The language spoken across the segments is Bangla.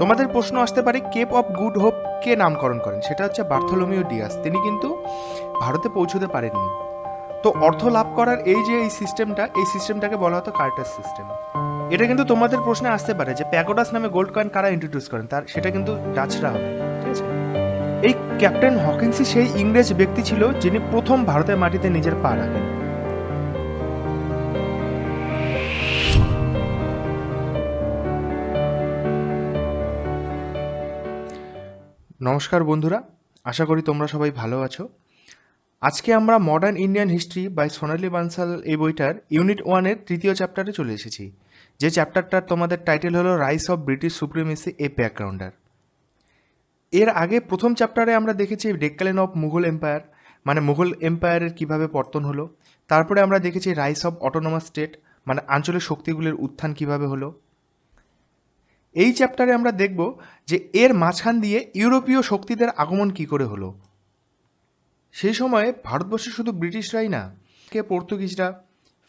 তোমাদের প্রশ্ন আসতে পারে কেপ অফ গুড হোপ কে নামকরণ করেন, সেটা হচ্ছে বার্থোলোমিও ডিয়াস। তিনি কিন্তু ভারতে পৌঁছতে পারেননি। তো অর্থ লাভ করার এই সিস্টেমটা, এই সিস্টেমটাকে বলা হতো কার্টার সিস্টেম। এটা কিন্তু তোমাদের প্রশ্নে আসতে পারে যে প্যাগোডাস নামে গোল্ড কয়েন কারা ইন্ট্রোডিউস করেন, তার সেটা কিন্তু ডাচরা হবে। ঠিক আছে, এই ক্যাপ্টেন হকিন্সই সেই ইংরেজ ব্যক্তি ছিল যিনি প্রথম ভারতের মাটিতে নিজের পা রাখেন। নমস্কার বন্ধুরা, আশা করি তোমরা সবাই ভালো আছো। আজকে আমরা মডার্ন ইন্ডিয়ান হিস্ট্রি বাই সোনালি বানসাল এই বইটার ইউনিট 1-এর তৃতীয় চ্যাপ্টারে চলে এসেছি, যে চ্যাপ্টারটার তোমাদের টাইটেল হলো রাইস অফ ব্রিটিশ সুপ্রিমেসি এ ব্যাকগ্রাউন্ডার। এর আগে প্রথম চ্যাপ্টারে আমরা দেখেছি ডেক্যালেন অফ মুঘল এম্পায়ার, মানে মুঘল এম্পায়ারের কিভাবে পতন হলো। তারপরে আমরা দেখেছি রাইস অফ অটোনোমাস স্টেট, মানে আঞ্চলিক শক্তিগুলির উত্থান কিভাবে হলো। এই চ্যাপ্টারে আমরা দেখব যে এর মাঝখান দিয়ে ইউরোপীয় শক্তিদের আগমন কি করে হলো। সেই সময়ে ভারতবর্ষে শুধু ব্রিটিশরাই না, পর্তুগিজরা,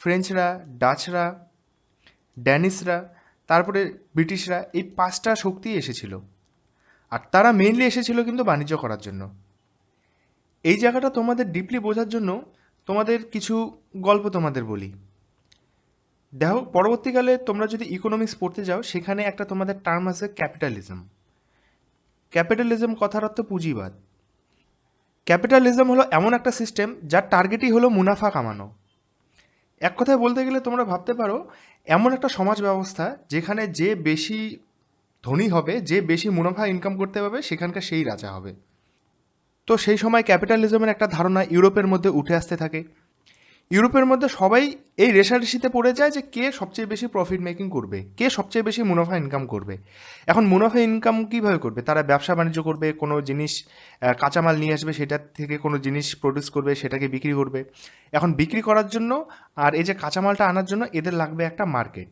ফ্রেঞ্চরা, ডাচরা, ড্যানিশরা, তারপরে ব্রিটিশরা, এই 5টা শক্তি এসেছিল। আর তারা মেইনলি এসেছিল কিন্তু বাণিজ্য করার জন্য। এই জায়গাটা তোমাদের ডিপলি বোঝার জন্য তোমাদের কিছু গল্প তোমাদের বলি। দেখো, পরবর্তীকালে তোমরা যদি ইকোনমিক্স পড়তে যাও, সেখানে একটা তোমাদের টার্ম আছে ক্যাপিটালিজম। ক্যাপিটালিজম কথার অর্থ পুঁজিবাদ। ক্যাপিটালিজম হলো এমন একটা সিস্টেম যার টার্গেটই হলো মুনাফা কামানো। এক কথায় বলতে গেলে তোমরা ভাবতে পারো এমন একটা সমাজ ব্যবস্থা যেখানে যে বেশি ধনী হবে, যে বেশি মুনাফা ইনকাম করতে পারবে, সেখানকার সেই রাজা হবে। তো সেই সময় ক্যাপিটালিজমের একটা ধারণা ইউরোপের মধ্যে উঠে আসতে থাকে। ইউরোপের মধ্যে সবাই এই রেষারেষিতে পড়ে যায় যে কে সবচেয়ে বেশি প্রফিট মেকিং করবে, কে সবচেয়ে বেশি মুনাফা ইনকাম করবে। এখন মুনাফা ইনকাম কিভাবে করবে? তারা ব্যবসা বাণিজ্য করবে, কোনো জিনিস কাঁচামাল নিয়ে আসবে, সেটার থেকে কোনো জিনিস প্রডিউস করবে, সেটাকে বিক্রি করবে। এখন বিক্রি করার জন্য আর এই যে কাঁচামালটা আনার জন্য এদের লাগবে একটা মার্কেট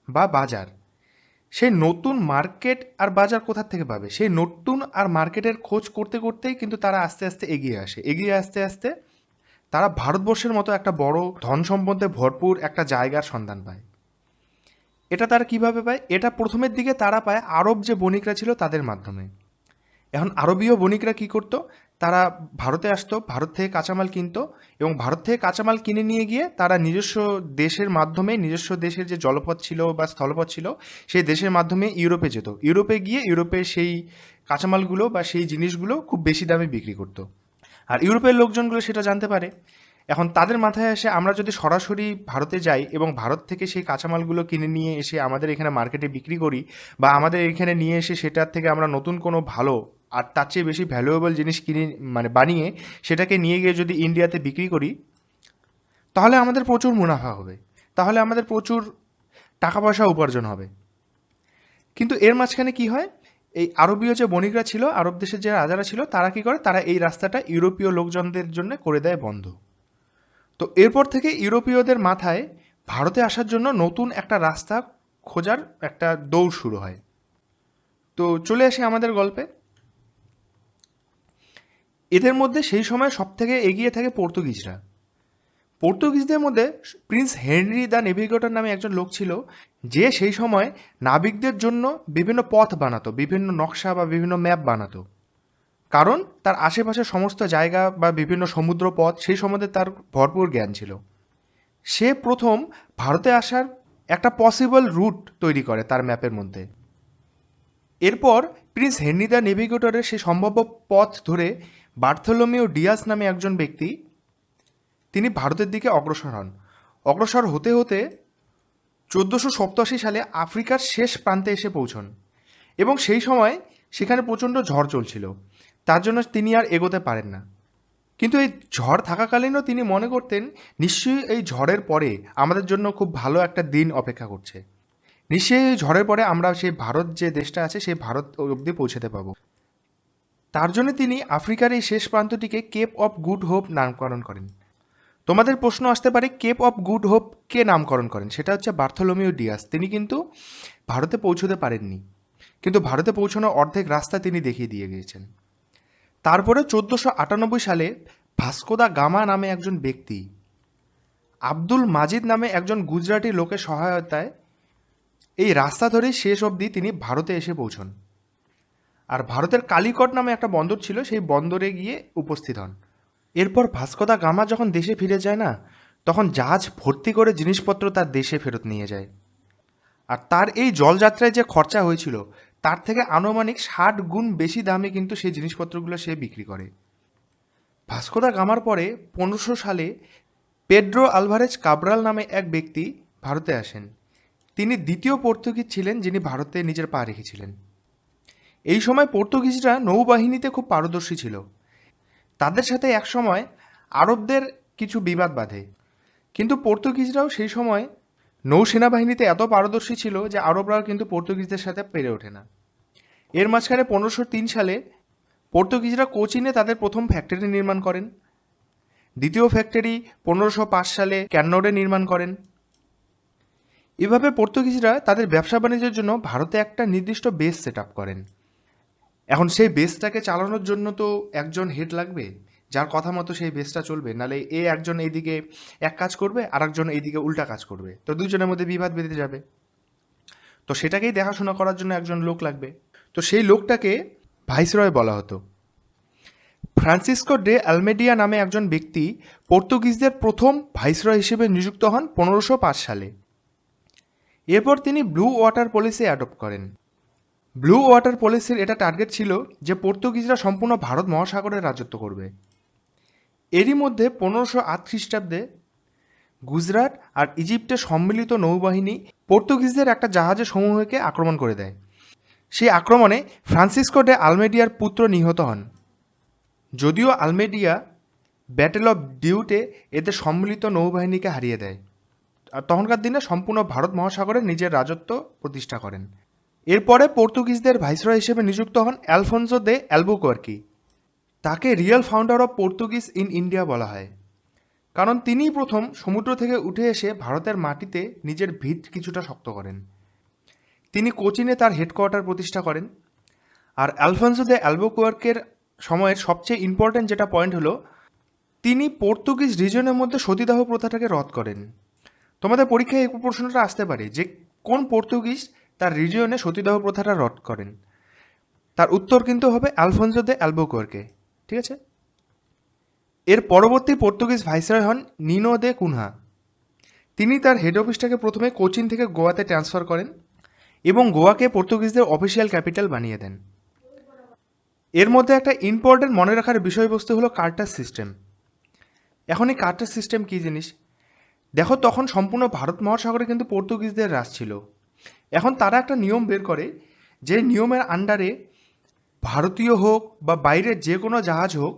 বা বাজার। সেই নতুন মার্কেট আর বাজার কোথা থেকে পাবে? সেই নতুন আর মার্কেটের খোঁজ করতে করতেই কিন্তু তারা আস্তে আস্তে এগিয়ে আসে। এগিয়ে আসতে আসতে তারা ভারতবর্ষের মতো একটা বড় ধন সম্পদে ভরপুর একটা জায়গার সন্ধান পায়। এটা তারা কিভাবে পায়? এটা প্রথমের দিকে তারা পায় আরব যে বণিকরা ছিল তাদের মাধ্যমে। এখন আরবীয় বণিকরা কি করতো? তারা ভারতে আসতো, ভারত থেকে কাঁচামাল কিনতো, এবং ভারত থেকে কাঁচামাল কিনে নিয়ে গিয়ে তারা নিজস্ব দেশের মাধ্যমে, নিজস্ব দেশের যে জলপথ ছিল বা স্থলপথ ছিল, সেই দেশের মাধ্যমে ইউরোপে যেত। ইউরোপে গিয়ে ইউরোপে সেই কাঁচামালগুলো বা সেই জিনিসগুলো খুব বেশি দামে বিক্রি করতো। আর ইউরোপের লোকজনগুলো সেটা জানতে পারে। এখন তাদের মাথায় আসে আমরা যদি সরাসরি ভারতে যাই এবং ভারত থেকে সেই কাঁচামালগুলো কিনে নিয়ে এসে আমাদের এখানে মার্কেটে বিক্রি করি, বা আমাদের এখানে নিয়ে এসে সেটার থেকে আমরা নতুন কোনো ভালো আর তার চেয়ে বেশি ভ্যালুয়েবল জিনিস কিনে, মানে বানিয়ে সেটাকে নিয়ে গিয়ে যদি ইন্ডিয়াতে বিক্রি করি, তাহলে আমাদের প্রচুর মুনাফা হবে, তাহলে আমাদের প্রচুর টাকা পয়সা উপার্জন হবে। কিন্তু এর মাঝখানে কি হয়? এই আরবীয় যে বণিকরা ছিল, আরব দেশের যে রাজারা ছিল, তারা কি করে? তারা এই রাস্তাটা ইউরোপীয় লোকজনদের জন্য করে দেয় বন্ধ। তো এরপর থেকে ইউরোপীয়দের মাথায় ভারতে আসার জন্য নতুন একটা রাস্তা খোঁজার একটা দৌড় শুরু হয়। তো চলে আসি আমাদের গল্পে। এদের মধ্যে সেই সময় সব থেকে এগিয়ে থাকে পর্তুগিজরা। পর্তুগিজদের মধ্যে প্রিন্স হেনরি দ্য নেভিগেটর নামে একজন লোক ছিল, যে সেই সময় নাবিকদের জন্য বিভিন্ন পথ বানাতো, বিভিন্ন নকশা বা বিভিন্ন ম্যাপ বানাতো। কারণ তার আশেপাশে সমস্ত জায়গা বা বিভিন্ন সমুদ্র পথ সেই সম্বন্ধে তার ভরপুর জ্ঞান ছিল। সে প্রথম ভারতে আসার একটা পসিবল রুট তৈরি করে তার ম্যাপের মধ্যে। এরপর প্রিন্স হেনরি দ্য নেভিগেটরের সেই সম্ভাব্য পথ ধরে বার্থোলোমিও ডিয়াস নামে একজন ব্যক্তি, তিনি ভারতের দিকে অগ্রসর হন। অগ্রসর হতে হতে 1487 সালে আফ্রিকার শেষ প্রান্তে এসে পৌঁছন, এবং সেই সময় সেখানে প্রচণ্ড ঝড় চলছিল। তার জন্য তিনি আর এগোতে পারেন না। কিন্তু এই ঝড় থাকাকালীনও তিনি মনে করতেন নিশ্চয়ই এই ঝড়ের পরে আমাদের জন্য খুব ভালো একটা দিন অপেক্ষা করছে। নিশ্চয়ই এই ঝড়ের পরে আমরা সেই ভারত যে দেশটা আছে সেই ভারত অবধি পৌঁছাতে পারবো। তার জন্য তিনি আফ্রিকার এই শেষ প্রান্তটিকে কেপ অফ গুড হোপ নামকরণ করেন। তোমাদের প্রশ্ন আসতে পারে কেপ অফ গুড হোপ কে নামকরণ করেন, সেটা হচ্ছে বার্থোলোমিও ডিয়াস। তিনি কিন্তু ভারতে পৌঁছতে পারেননি, কিন্তু ভারতে পৌঁছানোর অর্ধেক রাস্তা তিনি দেখিয়ে দিয়ে গিয়েছেন। তারপরে 1498 সালে ভাস্কো দা গামা নামে একজন ব্যক্তি আব্দুল মাজিদ নামে একজন গুজরাটি লোকের সহায়তায় এই রাস্তা ধরেই শেষ অবধি তিনি ভারতে এসে পৌঁছন। আর ভারতের কালিকট নামে একটা বন্দর ছিল, সেই বন্দরে গিয়ে উপস্থিত হন। এরপর ভাস্কো দা গামা যখন দেশে ফিরে যায় না, তখন জাহাজ ভর্তি করে জিনিসপত্র তার দেশে ফেরত নিয়ে যায়। আর তার এই জলযাত্রায় যে খরচা হয়েছিল, তার থেকে আনুমানিক 60 গুণ বেশি দামে কিন্তু সেই জিনিসপত্রগুলো সে বিক্রি করে। ভাস্কো দা গামার পরে 1500 সালে পেড্রো আলভারেজ কাব্রাল নামে এক ব্যক্তি ভারতে আসেন। তিনি দ্বিতীয় পর্তুগিজ ছিলেন যিনি ভারতে নিজের পা রেখেছিলেন। এই সময় পর্তুগিজরা নৌবাহিনীতে খুব পারদর্শী ছিল। তাদের সাথে একসময় আরবদের কিছু বিবাদ বাধে, কিন্তু পর্তুগিজরাও সেই সময় নৌসেনাবাহিনীতে এত পারদর্শী ছিল যে আরবরাও কিন্তু পর্তুগিজদের সাথে পেরে ওঠে না। এর মাঝখানে 1503 সালে পর্তুগিজরা কোচিনে তাদের প্রথম ফ্যাক্টরি নির্মাণ করেন। দ্বিতীয় ফ্যাক্টরি 1505 সালে ক্যান্নডে নির্মাণ করেন। এভাবে পর্তুগিজরা তাদের ব্যবসা বাণিজ্যের জন্য ভারতে একটা নির্দিষ্ট বেস সেট আপ করেন। এখন সেই বেসটাকে চালানোর জন্য তো একজন হেড লাগবে, যার কথা মতো সেই বেসটা চলবে, নালে একজন এইদিকে এক কাজ করবে আর একজন এইদিকে উল্টা কাজ করবে, তো দুজনের মধ্যে বিবাদ বেঁধে যাবে। তো সেটাকেই দেখাশোনা করার জন্য একজন লোক লাগবে। তো সেই লোকটাকে ভাইসরয় বলা হতো। ফ্রান্সিসকো ডে আলমেডিয়া নামে একজন ব্যক্তি পর্তুগিজদের প্রথম ভাইসরয় হিসেবে নিযুক্ত হন 1505 সালে। এরপর তিনি ব্লু ওয়াটার পলিসি অ্যাডপ্ট করেন। ব্লু ওয়াটার পলিসির এটা টার্গেট ছিল যে পর্তুগিজরা সম্পূর্ণ ভারত মহাসাগরে রাজত্ব করবে। এরই মধ্যে 1508 খ্রিস্টাব্দে গুজরাট আর ইজিপ্টের সম্মিলিত নৌবাহিনী পর্তুগিজদের একটা জাহাজের সমূহকে আক্রমণ করে দেয়। সেই আক্রমণে ফ্রান্সিসকো ডে আলমেডিয়ার পুত্র নিহত হন। যদিও আলমেডিয়া ব্যাটেল অফ ডিউটে এদের সম্মিলিত নৌবাহিনীকে হারিয়ে দেয়, আর তখনকার দিনে সম্পূর্ণ ভারত মহাসাগরে নিজের রাজত্ব প্রতিষ্ঠা করেন। এরপরে পর্তুগিজদের ভাইসরয় হিসেবে নিযুক্ত হন অ্যালফোনসো দে অ্যালবুকোয়ার্কি। তাকে real founder of Portuguese in India বলা হয়, কারণ তিনিই প্রথম সমুদ্র থেকে উঠে এসে ভারতের মাটিতে নিজের ভিত কিছুটা শক্ত করেন। তিনি কোচিনে তার হেডকোয়ার্টার প্রতিষ্ঠা করেন। আর অ্যালফোনসো দে অ্যালবুকোয়ার্কের সময়ের সবচেয়ে ইম্পর্ট্যান্ট যেটা পয়েন্ট হলো, তিনি পর্তুগিজ রিজনের মধ্যে সতীদাহ প্রথাটাকে রদ করেন। তোমাদের পরীক্ষায় এই প্রশ্নটা আসতে পারে যে কোন পর্তুগিজ তার রিজিয়নে সতীদাহ প্রথাটা রদ করেন। তার উত্তর কিন্তু হবে আলফোনসো দে অ্যালবুকোয়ার্কে। ঠিক আছে। এর পরবর্তী পর্তুগিজ ভাইসরয় হন নিনো দে কুনহা। তিনি তার হেড অফিসটাকে প্রথমে কোচিন থেকে গোয়াতে ট্রান্সফার করেন এবং গোয়াকে পর্তুগিজদের অফিসিয়াল ক্যাপিটাল বানিয়ে দেন। এর মধ্যে একটা ইম্পর্টেন্ট মনে রাখার বিষয়বস্তু হলো কার্টার সিস্টেম। এখন এই কার্টার সিস্টেম কী জিনিস দেখো, তখন সম্পূর্ণ ভারত মহাসাগরে কিন্তু পর্তুগিজদের রাজ ছিল। এখন তারা একটা নিয়ম বের করে, যে নিয়মের আন্ডারে ভারতীয় হোক বা বাইরের যে কোনো জাহাজ হোক,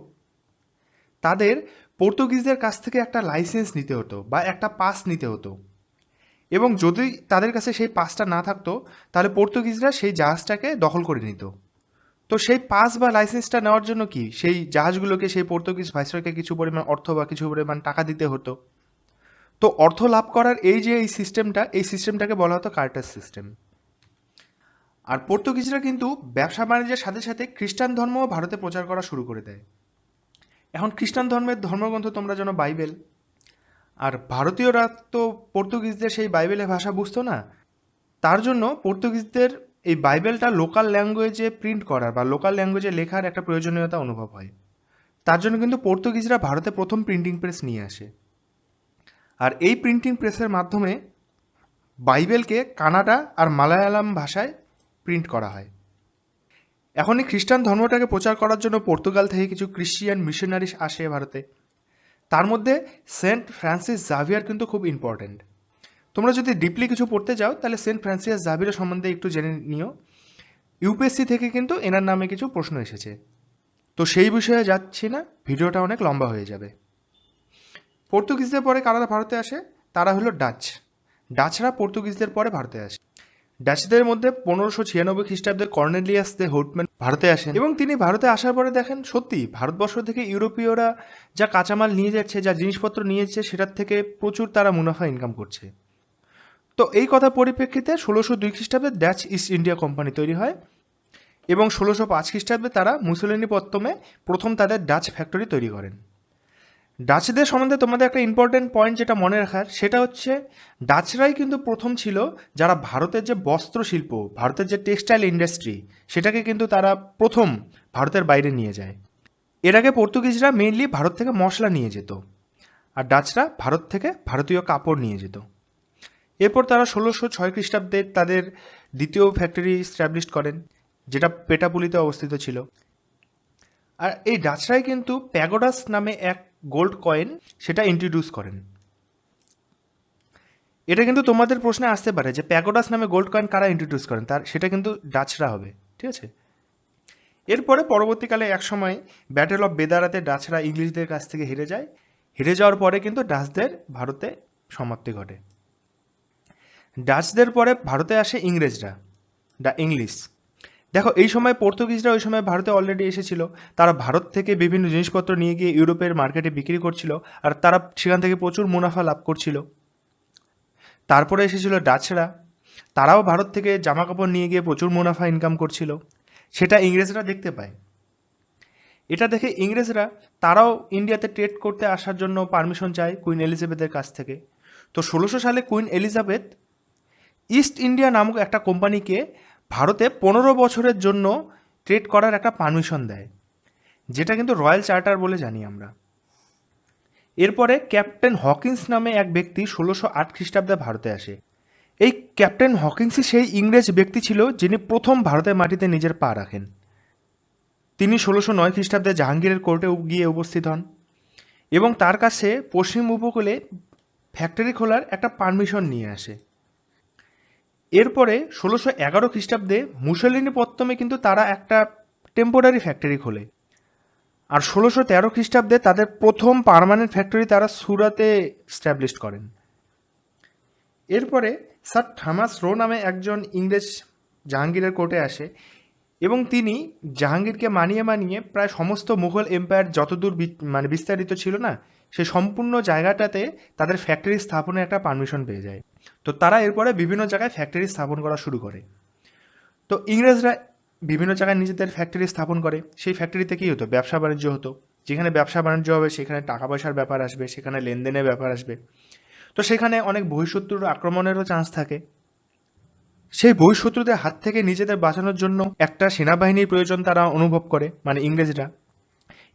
তাদের পর্তুগিজদের কাছ থেকে একটা লাইসেন্স নিতে হতো বা একটা পাস নিতে হতো, এবং যদি তাদের কাছে সেই পাসটা না থাকতো তাহলে পর্তুগিজরা সেই জাহাজটাকে দখল করে নিত। তো সেই পাস বা লাইসেন্সটা নেওয়ার জন্য কি সেই জাহাজগুলোকে সেই পর্তুগিজ ভাইসরয়কে কিছু পরিমাণ অর্থ বা কিছু পরিমাণ টাকা দিতে হতো। তো অর্থ লাভ করার এই যে এই সিস্টেমটাকে বলা হতো কার্টার সিস্টেম। আর পর্তুগিজরা কিন্তু ব্যবসা বাণিজ্যের সাথে সাথে খ্রিস্টান ধর্মও ভারতে প্রচার করা শুরু করে দেয়। এখন খ্রিস্টান ধর্মের ধর্মগ্রন্থ তোমরা জানো বাইবেল, আর ভারতীয়রা তো পর্তুগিজদের সেই বাইবেলের ভাষা বুঝতো না। তার জন্য পর্তুগিজদের এই বাইবেলটা লোকাল ল্যাঙ্গুয়েজে প্রিন্ট করার বা লোকাল ল্যাঙ্গুয়েজে লেখার একটা প্রয়োজনীয়তা অনুভব হয়। তার জন্য কিন্তু পর্তুগিজরা ভারতে প্রথম প্রিন্টিং প্রেস নিয়ে আসে। আর এই প্রিন্টিং প্রেসের মাধ্যমে বাইবেলকে কানাডা আর মালায়ালাম ভাষায় প্রিন্ট করা হয়। এখন এই খ্রিস্টান ধর্মটাকে প্রচার করার জন্য পর্তুগাল থেকে কিছু ক্রিশ্চিয়ান মিশনারিস আসে ভারতে। তার মধ্যে সেন্ট ফ্রান্সিস জাভিয়ার কিন্তু খুব ইম্পর্ট্যান্ট। তোমরা যদি ডিপলি কিছু পড়তে যাও তাহলে সেন্ট ফ্রান্সিস জাভিয়ার সম্বন্ধে একটু জেনে নিও। ইউপিএসসি থেকে কিন্তু এনার নামে কিছু প্রশ্ন এসেছে, তো সেই বিষয়ে যাচ্ছি না, ভিডিওটা অনেক লম্বা হয়ে যাবে। পর্তুগিজদের পরে কারা ভারতে আসে, তারা হলো ডাচ। ডাচরা পর্তুগিজদের পরে ভারতে আসে। ডাচদের মধ্যে 1596 খ্রিস্টাব্দে কর্নেলিয়াস দে হোটম্যান ভারতে আসেন, এবং তিনি ভারতে আসার পরে দেখেন সত্যি ভারতবর্ষ থেকে ইউরোপীয়রা যা কাঁচামাল নিয়ে যাচ্ছে, যা জিনিসপত্র নিয়ে যাচ্ছে, সেটার থেকে প্রচুর তারা মুনাফা ইনকাম করছে। তো এই কথার পরিপ্রেক্ষিতে 1602 খ্রিস্টাব্দে ডাচ ইস্ট ইন্ডিয়া কোম্পানি তৈরি হয়, এবং 1605 খ্রিস্টাব্দে তারা মুসোলিনি পত্তমে প্রথম তাদের ডাচ ফ্যাক্টরি তৈরি করেন। ডাচদের সম্বন্ধে তোমাদের একটা ইম্পর্টেন্ট পয়েন্ট যেটা মনে রাখার, সেটা হচ্ছে ডাচরাই কিন্তু প্রথম ছিল যারা ভারতের যে বস্ত্র শিল্প, ভারতের যে টেক্সটাইল ইন্ডাস্ট্রি, সেটাকে কিন্তু তারা প্রথম ভারতের বাইরে নিয়ে যায়। এর আগে পর্তুগিজরা মেইনলি ভারত থেকে মশলা নিয়ে যেত, আর ডাচরা ভারত থেকে ভারতীয় কাপড় নিয়ে যেত। এরপর তারা 1606 খ্রিস্টাব্দে তাদের দ্বিতীয় ফ্যাক্টরি স্ট্যাবলিশ করেন, যেটা পেটাপুলিতে অবস্থিত ছিল। আর এই ডাচরাই কিন্তু প্যাগোডাস নামে এক গোল্ড কয়েন সেটা ইন্ট্রোডিউস করেন। এটা কিন্তু তোমাদের প্রশ্নে আসতে পারে যে প্যাগোডাস নামে গোল্ড কয়েন কারা ইন্ট্রোডিউস করেন, তার সেটা কিন্তু ডাচরা হবে, ঠিক আছে। এরপরে পরবর্তীকালে এক সময় ব্যাটেল অফ বেদারাতে ডাচরা ইংলিশদের কাছ থেকে হেরে যায়। হেরে যাওয়ার পরে কিন্তু ডাচদের ভারতে সমাপ্তি ঘটে। ডাচদের পরে ভারতে আসে ইংরেজরা, ইংলিশ। দেখো, এই সময় পর্তুগিজরা ওই সময় ভারতে অলরেডি এসেছিল। তারা ভারত থেকে বিভিন্ন জিনিসপত্র নিয়ে গিয়ে ইউরোপের মার্কেটে বিক্রি করছিল, আর তারা সেখান থেকে প্রচুর মুনাফা লাভ করছিল। তারপরে এসেছিল ডাচরা, তারাও ভারত থেকে জামা কাপড় নিয়ে গিয়ে প্রচুর মুনাফা ইনকাম করছিল। সেটা ইংরেজরা দেখতে পায়। এটা দেখে ইংরেজরা তারাও ইন্ডিয়াতে ট্রেড করতে আসার জন্য পারমিশন চায় কুইন এলিজাবেথের কাছ থেকে। তো 1600 সালে কুইন এলিজাবেথ ইস্ট ইন্ডিয়া নামক একটা কোম্পানিকে ভারতে 15 বছরের জন্য ট্রেড করার একটা পারমিশন দেয়, যেটা কিন্তু রয়্যাল চার্টার বলে জানি আমরা। এরপরে ক্যাপ্টেন হকিন্স নামে এক ব্যক্তি 1608 খ্রিস্টাব্দে ভারতে আসে। এই ক্যাপ্টেন হকিন্সই সেই ইংরেজ ব্যক্তি ছিল যিনি প্রথম ভারতের মাটিতে নিজের পা রাখেন। তিনি 1609 খ্রিস্টাব্দে জাহাঙ্গীরের কোর্টে গিয়ে উপস্থিত হন এবং তার কাছে পশ্চিম উপকূলে ফ্যাক্টরি খোলার একটা পারমিশন নিয়ে আসে। এরপরে 1611 খ্রিস্টাব্দে মুসলিনী পত্তমে কিন্তু তারা একটা টেম্পোরারি ফ্যাক্টরি খোলে, আর 1613 খ্রিস্টাব্দে তাদের প্রথম পার্মানেন্ট ফ্যাক্টরি তারা সুরাতে স্ট্যাবলিশ করেন। এরপরে স্যার থমাস রো নামে একজন ইংরেজ জাহাঙ্গীরের কোর্টে আসে এবং তিনি জাহাঙ্গীরকে মানিয়ে মানিয়ে প্রায় সমস্ত মুঘল এম্পায়ার যতদূর বিস্তারিত ছিল না, সেই সম্পূর্ণ জায়গাটাতে তাদের ফ্যাক্টরি স্থাপনের একটা পারমিশন পেয়ে যায়। তো তারা এরপরে বিভিন্ন জায়গায় ফ্যাক্টরি স্থাপন করা শুরু করে। তো ইংরেজরা বিভিন্ন জায়গায় নিজেদের ফ্যাক্টরি স্থাপন করে। সেই ফ্যাক্টরিতে কী হতো? ব্যবসা বাণিজ্য হতো। যেখানে ব্যবসা বাণিজ্য হবে সেখানে টাকা পয়সার ব্যাপার আসবে, সেখানে লেনদেনের ব্যাপার আসবে। তো সেখানে অনেক বহিঃশত্রুর আক্রমণেরও চান্স থাকে। সেই বহিঃশত্রুদের হাত থেকে নিজেদের বাঁচানোর জন্য একটা সেনাবাহিনীর প্রয়োজন তারা অনুভব করে, মানে ইংরেজরা।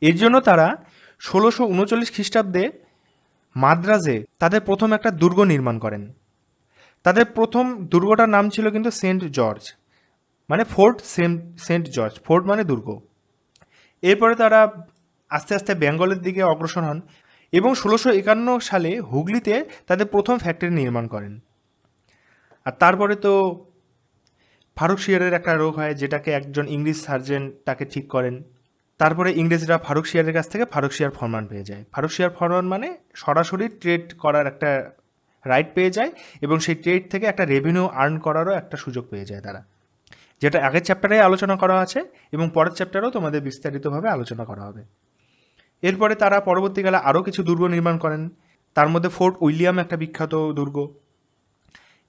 এর জন্য তারা 1639 খ্রিস্টাব্দে মাদ্রাজে তাদের প্রথম একটা দুর্গ নির্মাণ করেন। তাদের প্রথম দুর্গটার নাম ছিল কিন্তু সেন্ট জর্জ, মানে ফোর্ট সেন্ট জর্জ, ফোর্ট মানে দুর্গ। এরপরে তারা আস্তে আস্তে বেঙ্গলের দিকে অগ্রসর হন এবং 1651 সালে হুগলিতে তাদের প্রথম ফ্যাক্টরি নির্মাণ করেন। আর তারপরে তো ফারুকশিয়ারের একটা রোগ হয়, যেটাকে একজন ইংলিশ সার্জন তাকে ঠিক করেন। তারপরে ইংরেজরা ফারুকশিয়ারের কাছ থেকে ফারুকশিয়ার ফরমান পেয়ে যায়। ফারুকশিয়ার ফরমান মানে সরাসরি ট্রেড করার একটা রাইট পেয়ে যায় এবং সেই ট্রেড থেকে একটা রেভিনিউ আর্ন করারও একটা সুযোগ পেয়ে যায় তারা, যেটা আগের চ্যাপ্টারে আলোচনা করা আছে এবং পরের চ্যাপ্টারেও তোমাদের বিস্তারিতভাবে আলোচনা করা হবে। এরপরে তারা পরবর্তীকালে আরও কিছু দুর্গ নির্মাণ করেন, তার মধ্যে ফোর্ট উইলিয়াম একটা বিখ্যাত দুর্গ।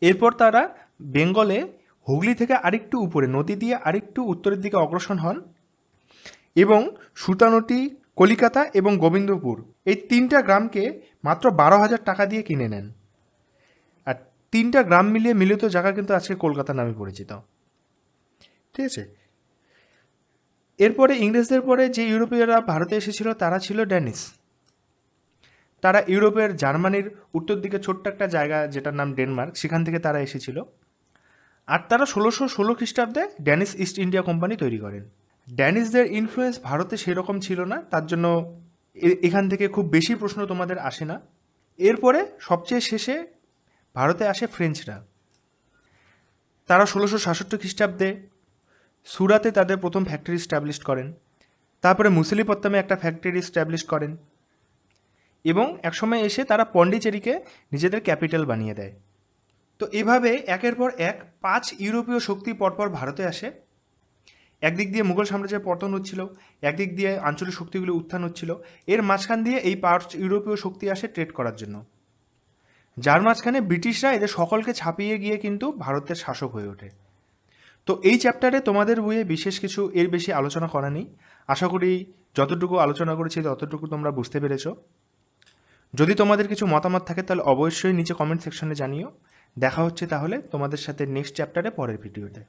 এরপর তারা বেঙ্গলে হুগলি থেকে আরেকটু উপরে নদী দিয়ে আরেকটু উত্তরের দিকে অগ্রসর হন এবং সুতানটি, কলিকাতা এবং গোবিন্দপুর এই 3টা গ্রামকে মাত্র 12,000 টাকা দিয়ে কিনে নেন। আর 3টা গ্রাম মিলিয়ে মিলিত জায়গা কিন্তু আজকে কলকাতা নামে পরিচিত, ঠিক আছে। এরপরে ইংরেজদের পরে যে ইউরোপীয়রা ভারতে এসেছিল তারা ছিল ড্যানিশ। তারা ইউরোপের জার্মানির উত্তর দিকে ছোট্ট একটা জায়গা যেটার নাম ডেনমার্ক, সেখান থেকে তারা এসেছিল। আর তারা 1616 খ্রিস্টাব্দে ড্যানিশ ইস্ট ইন্ডিয়া কোম্পানি তৈরি করেন। ড্যানিশদের ইনফ্লুয়েন্স ভারতে সেরকম ছিল না, তার জন্য এখান থেকে খুব বেশি প্রশ্ন তোমাদের আসে না। এরপরে সবচেয়ে শেষে ভারতে আসে ফ্রেঞ্চরা। তারা 1666 খ্রিস্টাব্দে সুরাতে তাদের প্রথম ফ্যাক্টরি স্ট্যাবলিশ করেন। তারপরে মুসলিপত্তমে একটা ফ্যাক্টরি স্ট্যাবলিশ করেন এবং একসময় এসে তারা পন্ডিচেরিকে নিজেদের ক্যাপিটাল বানিয়ে দেয়। তো এভাবে একের পর এক 5 ইউরোপীয় শক্তি পরপর ভারতে আসে। একদিক দিয়ে মুঘল সাম্রাজ্যের পতন হচ্ছিল, একদিক দিয়ে আঞ্চলিক শক্তিগুলি উত্থান হচ্ছিল। এর মাঝখান দিয়ে এই 5 ইউরোপীয় শক্তি আসে ট্রেড করার জন্য, যার মাঝখানে ব্রিটিশরা এদের সকলকে ছাপিয়ে গিয়ে কিন্তু ভারতের শাসক হয়ে ওঠে। তো এই চ্যাপ্টারে তোমাদের বইয়ে বিশেষ কিছু এর বেশি আলোচনা করা নেই। আশা করি যতটুকু আলোচনা করেছি ততটুকু তোমরা বুঝতে পেরেছো। যদি তোমাদের কিছু মতামত থাকে তাহলে অবশ্যই নিচে কমেন্ট সেকশনে জানিও। দেখা হচ্ছে তাহলে তোমাদের সাথে নেক্সট চ্যাপ্টারে পরের ভিডিওতে।